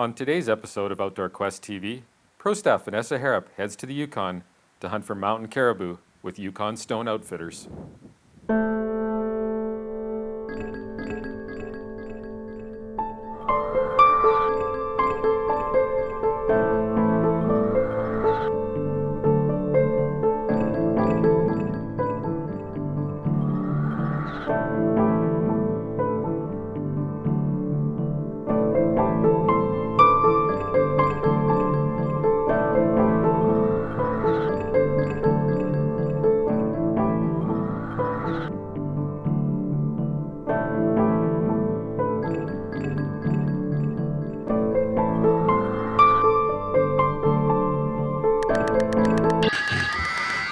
On today's episode of Outdoor Quest TV, Pro Staff Vanessa heads to the Yukon to hunt for mountain caribou with Yukon Stone Outfitters.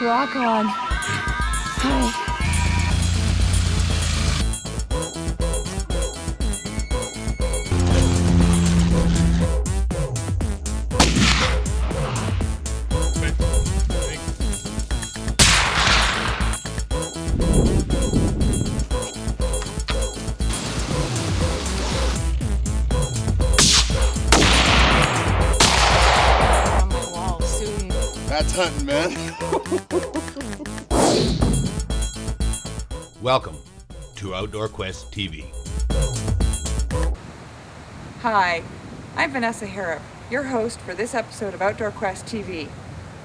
Rock on. Hi. On my wall soon. That's hunting, man. Welcome to Outdoor Quest TV. Hi, I'm Vanessa Harrop, your host for this episode of Outdoor Quest TV.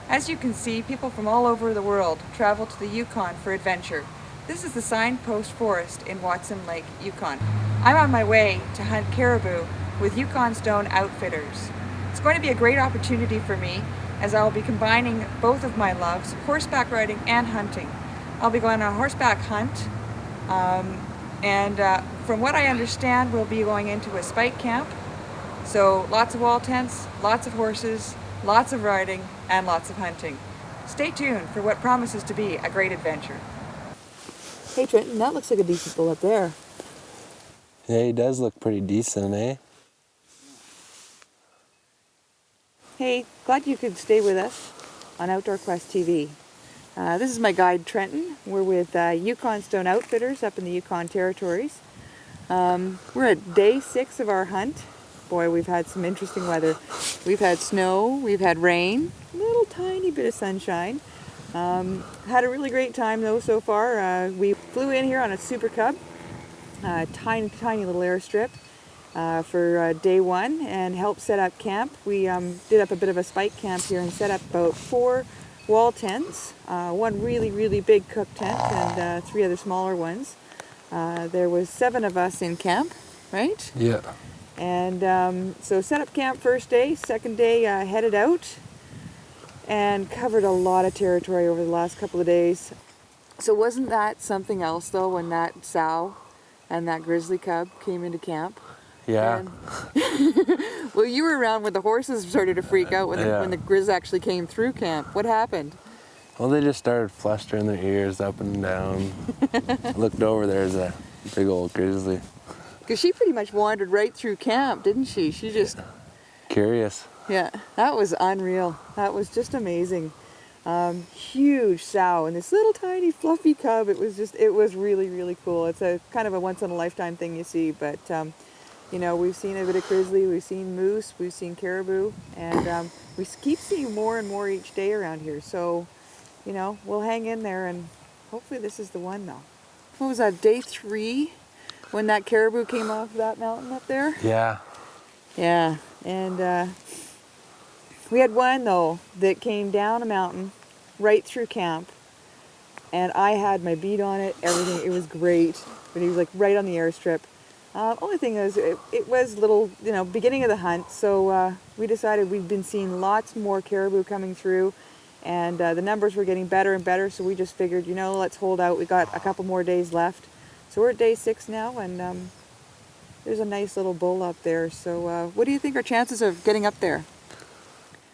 As you can see, people from all over the world travel to the Yukon for adventure. This is the Signpost Forest in Watson Lake, Yukon. I'm on my way to hunt caribou with Yukon Stone Outfitters. It's going to be a great opportunity for me as I'll be combining both of my loves, horseback riding and hunting. I'll be going on a horseback hunt, and from what I understand, we'll be going into a spike camp. So lots of wall tents, lots of horses, lots of riding, and lots of hunting. Stay tuned for what promises to be a great adventure. Hey Trenton, that looks like a decent bull up there. Yeah, he does look pretty decent, eh? Hey, glad you could stay with us on Outdoor Quest TV. This is my guide Trenton. We're with Yukon Stone Outfitters up in the Yukon territories. We're at day 6 of our hunt. Boy, we've had some interesting weather. We've had snow, we've had rain, a little tiny bit of sunshine. Had a really great time though so far. We flew in here on a Super Cub, tiny little airstrip for day 1 and helped set up camp. We did up a bit of a spike camp here and set up about 4 wall tents, one really big cook tent and 3 other smaller ones. There was 7 of us in camp, right? Yeah. And so set up camp first day, second day headed out and covered a lot of territory over the last couple of days. So wasn't that something else though when that sow and that grizzly cub came into camp? Yeah. And well, you were around when the horses started to freak out when the grizz actually came through camp. What happened? Well, they just started flustering their ears up and down. Looked over, there's a big old grizzly. Because she pretty much wandered right through camp, didn't she? She just... Curious. Yeah, that was unreal. That was just amazing. Huge sow and this little tiny fluffy cub. It was really cool. It's a kind of a once in a lifetime thing you see, but you know, we've seen a bit of grizzly, we've seen moose, we've seen caribou, and we keep seeing more and more each day around here. So, you know, we'll hang in there and hopefully this is the one though. What was that, day 3 when that caribou came off that mountain up there? Yeah. Yeah, and we had one though that came down a mountain right through camp, and I had my bead on it, everything. It was great, but he was like right on the airstrip. Only thing is, it was little, you know, beginning of the hunt, so we decided we'd been seeing lots more caribou coming through, and the numbers were getting better and better, so we just figured, you know, let's hold out. We got a couple more days left. So we're at day 6 now, and there's a nice little bull up there. So what do you think our chances of getting up there?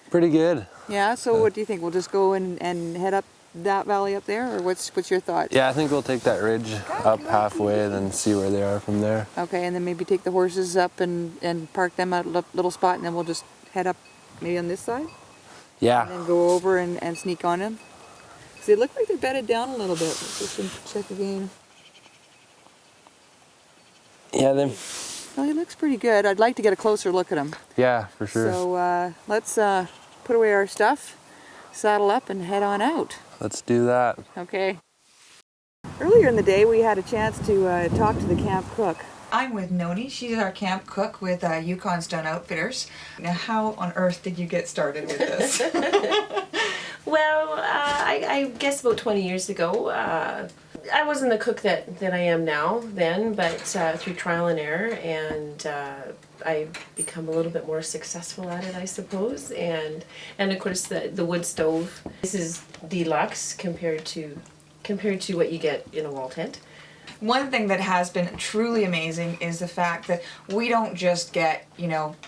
Pretty good. Yeah, so what do you think? We'll just go and head up that valley up there, or what's your thought? Yeah, I think we'll take that ridge up halfway and then see where they are from there. Okay, and then maybe take the horses up and park them at a little spot, and then we'll just head up maybe on this side? Yeah. And then go over and sneak on them? Because they look like they're bedded down a little bit. Let's just check again. Yeah, they Well, he looks pretty good. I'd like to get a closer look at him. Yeah, for sure. So let's put away our stuff, saddle up, and head on out. Let's do that. Okay. Earlier in the day, we had a chance to talk to the camp cook. I'm with Noni. She's our camp cook with Yukon Stone Outfitters. Now, how on earth did you get started with this? Well, I guess about 20 years ago, I wasn't the cook that I am now then, but through trial and error, and I've become a little bit more successful at it, I suppose. And of course, the wood stove. This is deluxe compared to what you get in a wall tent. One thing that has been truly amazing is the fact that we don't just get,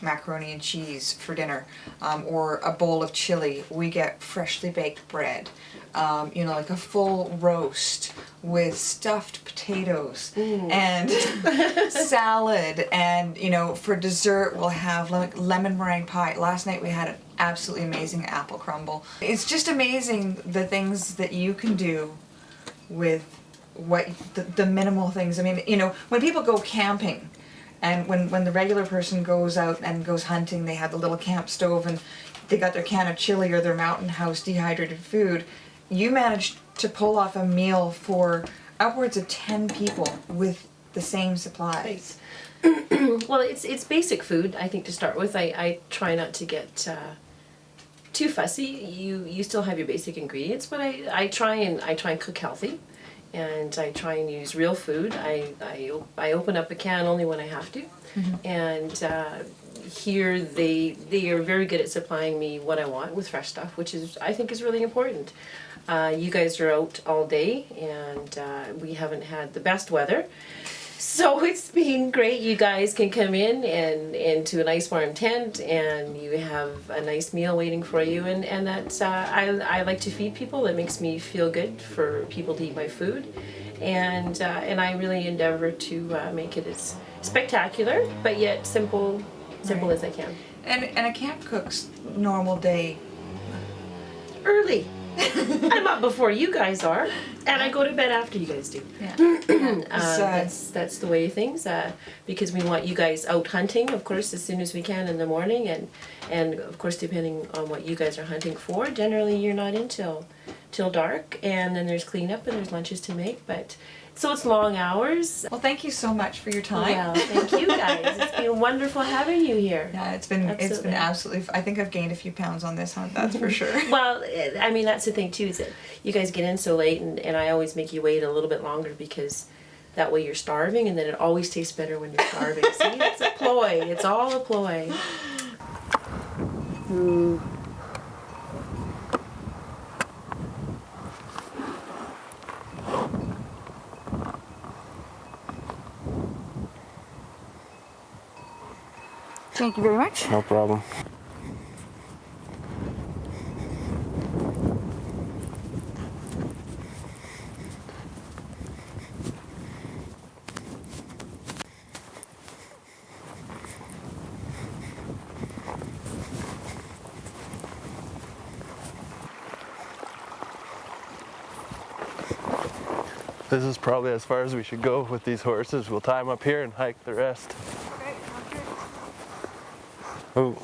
macaroni and cheese for dinner or a bowl of chili. We get freshly baked bread, like a full roast with stuffed potatoes and salad. And, for dessert, we'll have lemon meringue pie. Last night we had an absolutely amazing apple crumble. It's just amazing the things that you can do with the minimal things. I mean, when people go camping and when the regular person goes out and goes hunting, they have the little camp stove and they got their can of chili or their Mountain House dehydrated food. You managed to pull off a meal for upwards of 10 people with the same supplies. Well, it's basic food, I think, to start with. I try not to get too fussy. You still have your basic ingredients, but I try and cook healthy. And I try and use real food. I open up a can only when I have to. And here they are very good at supplying me what I want with fresh stuff, which I think is really important. You guys are out all day, and we haven't had the best weather. So it's been great. You guys can come in and into a nice warm tent, and you have a nice meal waiting for you. And that's I like to feed people. It makes me feel good for people to eat my food, and I really endeavor to make it as spectacular but yet simple as I can. And a camp cook's normal day? Early. I'm up before you guys are, and I go to bed after you guys do. Yeah. That's the way of things, because we want you guys out hunting, of course, as soon as we can in the morning, and of course, depending on what you guys are hunting for, generally you're not in till dark, and then there's cleanup and there's lunches to make, but so it's long hours. Well, thank you so much for your time. Well, thank you guys. It's been wonderful having you here. Yeah, it's been absolutely. I think I've gained a few pounds on this hunt. That's for sure. Well, I mean, that's the thing too, is that you guys get in so late, and I always make you wait a little bit longer because that way you're starving, and then it always tastes better when you're starving. See, it's a ploy. It's all a ploy. Ooh. Thank you very much. No problem. This is probably as far as we should go with these horses. We'll tie them up here and hike the rest. Okay, sounds good. Oh.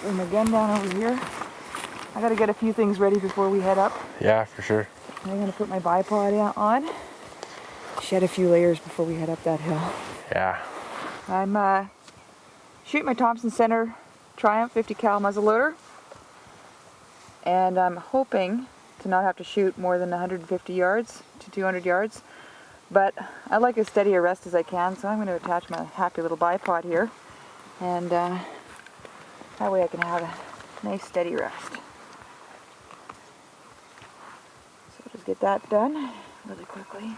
Bring my gun down over here. I gotta get a few things ready before we head up. Yeah, for sure. I'm gonna put my bipod on. Shed a few layers before we head up that hill. Yeah. I'm shooting my Thompson Center Triumph 50 cal muzzleloader, and I'm hoping to not have to shoot more than 150 yards to 200 yards. But I like as steady a rest as I can, so I'm going to attach my happy little bipod here, and that way I can have a nice steady rest. So just get that done really quickly.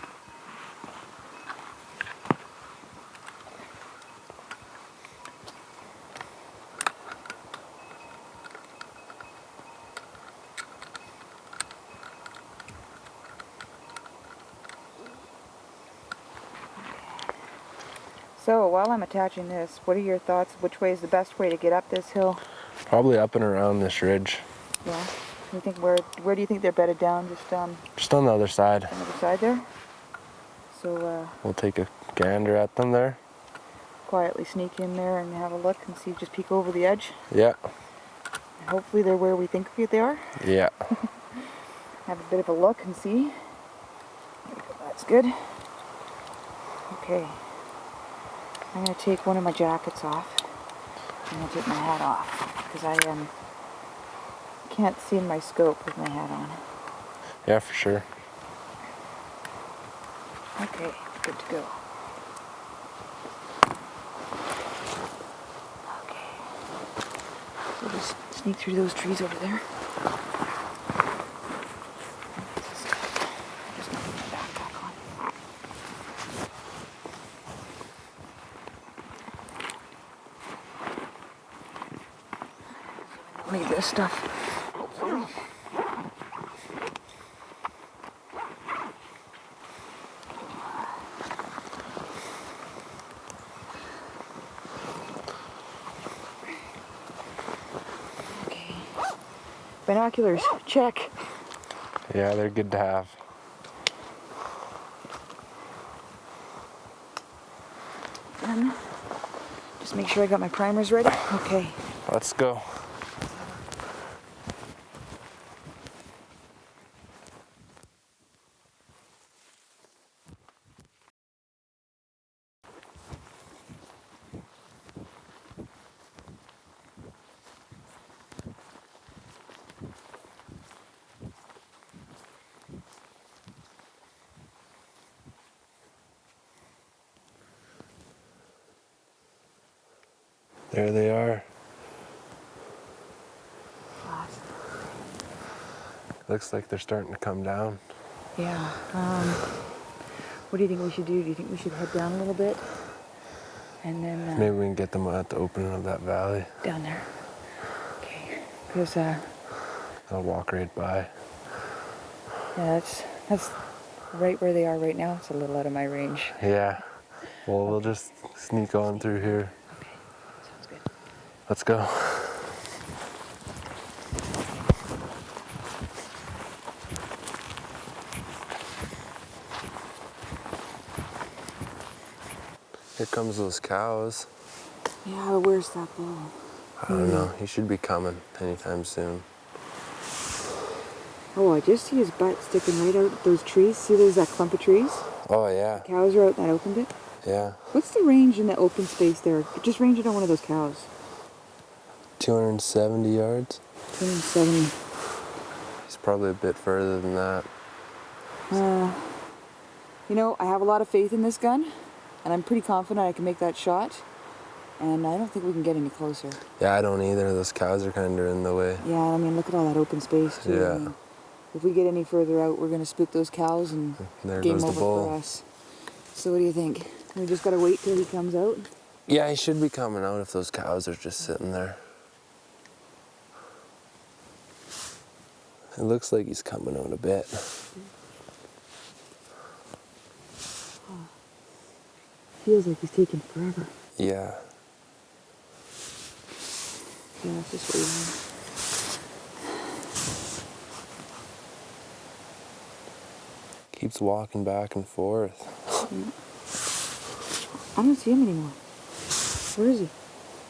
So while I'm attaching this, what are your thoughts? Which way is the best way to get up this hill? Probably up and around this ridge. Yeah. You think where do you think they're bedded down? Just on the other side. on the other side there. So We'll take a gander at them there. quietly sneak in there and have a look and see. Just peek over the edge. Yeah. And hopefully they're where we think they are. Yeah. Have a bit of a look and see. That's good. Okay. I'm gonna take one of my jackets off. I'm gonna take my hat off because I can't see in my scope with my hat on. Yeah, for sure. Okay, good to go. Okay. So just sneak through those trees over there. Just gonna put my backpack on. Need this stuff. Hopefully. Okay. Binoculars, check. Yeah, they're good to have. Then just make sure I got my primers ready. Okay. Let's go. There they are. Looks like they're starting to come down. Yeah. What do you think we should do? Do you think we should head down a little bit? And then Maybe we can get them at the opening of that valley. down there. Okay. Because I'll walk right by. yeah, that's right where they are right now. It's a little out of my range. Yeah. Well, we'll just sneak on through here. Okay. Sounds good. Let's go. Here comes those cows. Yeah, where's that bull? I don't know. He should be coming anytime soon. Oh, I just see his butt sticking right out those trees. See, there's that clump of trees. Oh, yeah. Cows are out in that open bit. Yeah. What's the range in the open space there? Just range it on one of those cows. 270 yards. 270. He's probably a bit further than that. You know, I have a lot of faith in this gun, and I'm pretty confident I can make that shot. And I don't think we can get any closer. Yeah, I don't either. Those cows are kind of in the way. Yeah, I mean, look at all that open space, too. Yeah. I mean, if we get any further out, we're going to spook those cows and There game goes the over bull. for us. So what do you think? We just got to wait till he comes out? Yeah, he should be coming out if those cows are just sitting there. It looks like he's coming out a bit. Feels like he's taking forever. Yeah. Yeah, that's just waiting. Keeps walking back and forth. I don't see him anymore. Where is he?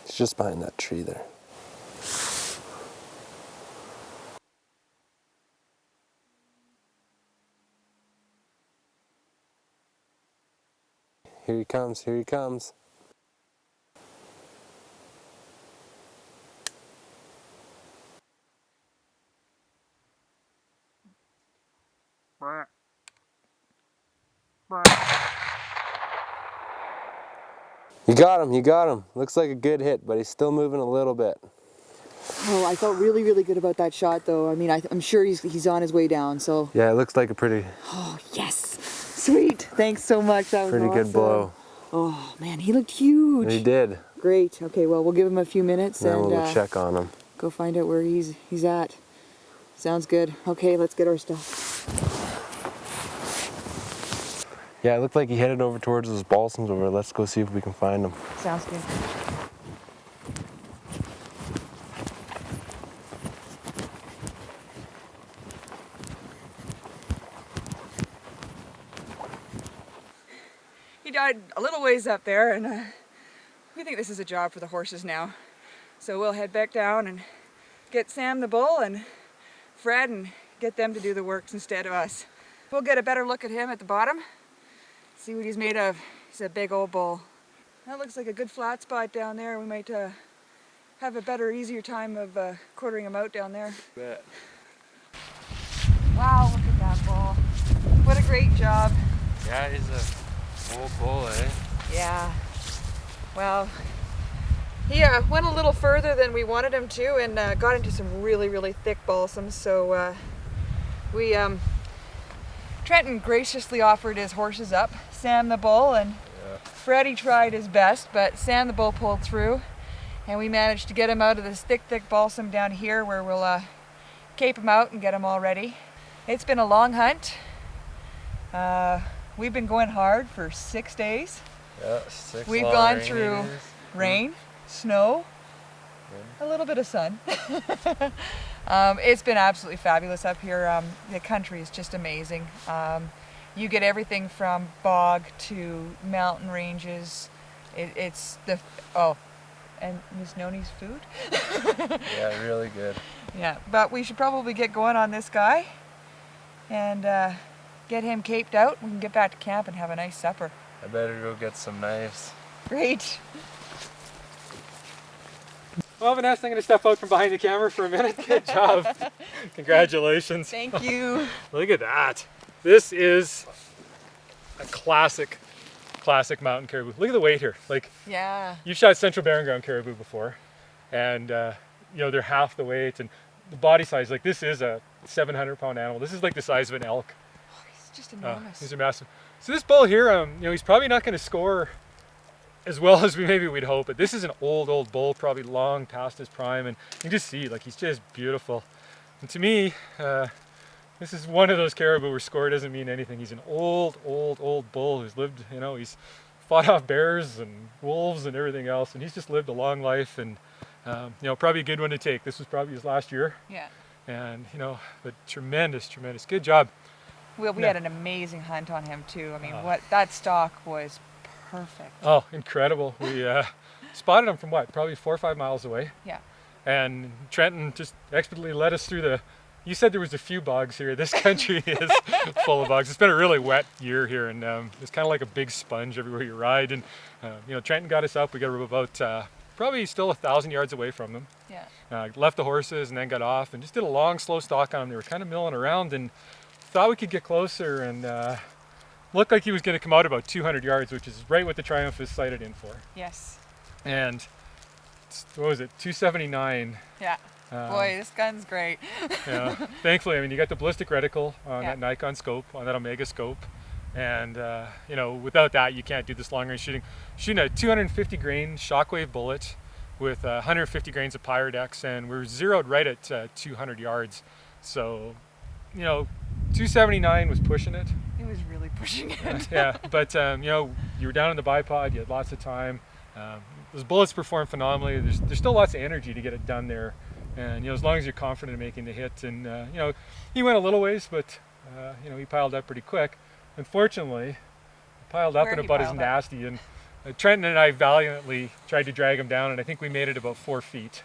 He's just behind that tree there. Here he comes, here he comes. You got him, you got him. Looks like a good hit, but he's still moving a little bit. Oh, I felt really, really good about that shot, though. I mean, I'm sure he's on his way down, so. Yeah, it looks like a pretty Oh, yes. Sweet. Thanks so much. That was good awesome. blow. Oh, man, he looked huge. He did. Great. Okay, well, we'll give him a few minutes Then and we'll go check on him. go find out where he's at. Sounds good. Okay, let's get our stuff. Yeah, it looked like he headed over towards those balsams over. Let's go see if we can find him. Sounds good. He died a little ways up there, and we think this is a job for the horses now. So we'll head back down and get Sam the bull and Fred and get them to do the works instead of us. We'll get a better look at him at the bottom, see what he's made of. He's a big old bull. That looks like a good flat spot down there. We might have a better, easier time of quartering him out down there. Bet. Wow, look at that bull. What a great job. Yeah, he's a old bull, eh? Yeah. Well, he went a little further than we wanted him to and got into some really, really thick balsams. So Trenton graciously offered his horses up, Sam the bull, and Freddie tried his best, but Sam the bull pulled through, and we managed to get him out of this thick, thick balsam down here where we'll cape him out and get him all ready. It's been a long hunt. We've been going hard for 6 days. Yeah, 6 We've long gone rainy through days. rain, snow, a little bit of sun. It's been absolutely fabulous up here. The country is just amazing. You get everything from bog to mountain ranges. And Miss Noni's food. Yeah, really good. Yeah, but we should probably get going on this guy and get him caped out. We can get back to camp and have a nice supper. I better go get some knives. Great. Well, Vanessa, I'm going to step out from behind the camera for a minute. Good job. Congratulations. Thank you. Look at that. This is a classic mountain caribou. Look at the weight here. Like, Yeah. you've shot Central Barren Ground caribou before, and they're half the weight, and the body size. Like, this is a 700-pound animal. This is like the size of an elk. He's just enormous. These are massive. So this bull here, he's probably not going to score as well as we'd hope, but this is an old bull, probably long past his prime, and you can just see, like, he's just beautiful. And to me, this is one of those caribou where score doesn't mean anything. He's an old bull who's lived, he's fought off bears and wolves and everything else, and he's just lived a long life, and probably a good one to take. This was probably his last year. Yeah. And but tremendous, good job. We had an amazing hunt on him too. I mean, that stalk was perfect. Oh, incredible. We spotted him from probably 4 or 5 miles away. Yeah. And Trenton just expediently led us through you said there was a few bogs here. This country is full of bogs. It's been a really wet year here, and it's kind of like a big sponge everywhere you ride. And Trenton got us up. We got about probably still 1,000 yards away from them. Yeah. Left the horses and then got off and just did a long, slow stalk on them. They were kind of milling around, and thought we could get closer, and looked like he was going to come out about 200 yards, which is right what the Triumph is sighted in for. Yes. And what was it, 279? Yeah. Boy, this gun's great. Thankfully, you got the ballistic reticle on Yeah. that Nikon scope, on that Omega scope, and without that you can't do this long range shooting. Shooting a 250 grain shockwave bullet with 150 grains of Pyrodex, and we're zeroed right at 200 yards. So 279 was pushing it. It was really pushing it. Yeah, but you were down in the bipod, you had lots of time. Those bullets perform phenomenally. There's still lots of energy to get it done there, and as long as you're confident in making the hit. And he went a little ways, but he piled up pretty quick. Unfortunately, he piled up Where and he about as piled up? nasty. And Trenton and I valiantly tried to drag him down, and I think we made it about 4 feet.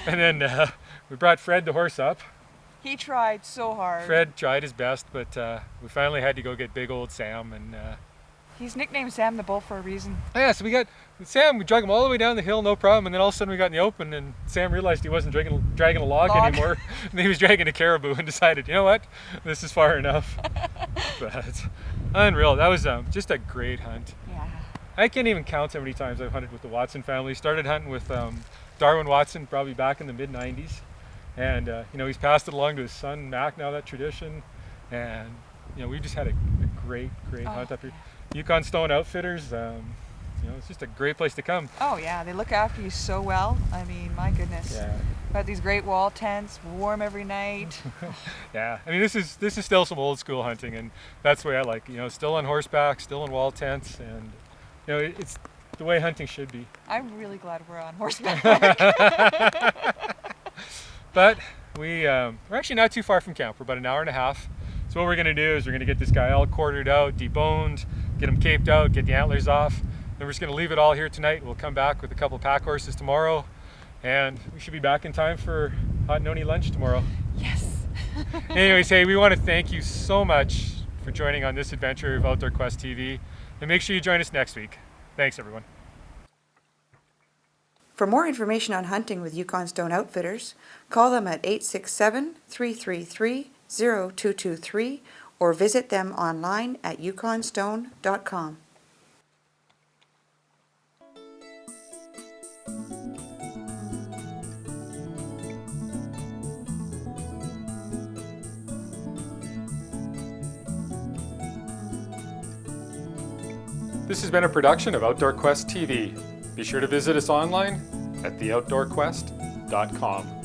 And then we brought Fred the horse up. He tried so hard. Fred tried his best, but we finally had to go get big old Sam. And He's nicknamed Sam the Bull for a reason. so we got Sam. We dragged him all the way down the hill, no problem. And then all of a sudden we got in the open, and Sam realized he wasn't dragging a log anymore. And he was dragging a caribou, and decided, you know what, this is far enough. But unreal. That was just a great hunt. Yeah. I can't even count how many times I've hunted with the Watson family. Started hunting with Darwin Watson probably back in the mid '90s. And he's passed it along to his son Mac now, that tradition, and we just had a great hunt up here. Yukon Stone Outfitters, it's just a great place to come. Oh yeah, they look after you so well. I mean, my goodness. Yeah. Got these great wall tents, warm every night. Yeah, I mean this is still some old school hunting, and that's the way I like it. Still on horseback, still in wall tents, and it's the way hunting should be. I'm really glad we're on horseback. But we're actually not too far from camp. We're about an hour and a half. So what we're gonna do is we're gonna get this guy all quartered out, deboned, get him caped out, get the antlers off. Then we're just gonna leave it all here tonight. We'll come back with a couple pack horses tomorrow, and we should be back in time for hot noni lunch tomorrow. Yes. Anyways, hey, we want to thank you so much for joining on this adventure of Outdoor Quest TV, and make sure you join us next week. Thanks, everyone. For more information on hunting with Yukon Stone Outfitters, call them at 867-333-0223 or visit them online at yukonstone.com. This has been a production of Outdoor Quest TV. Be sure to visit us online at theoutdoorquest.com.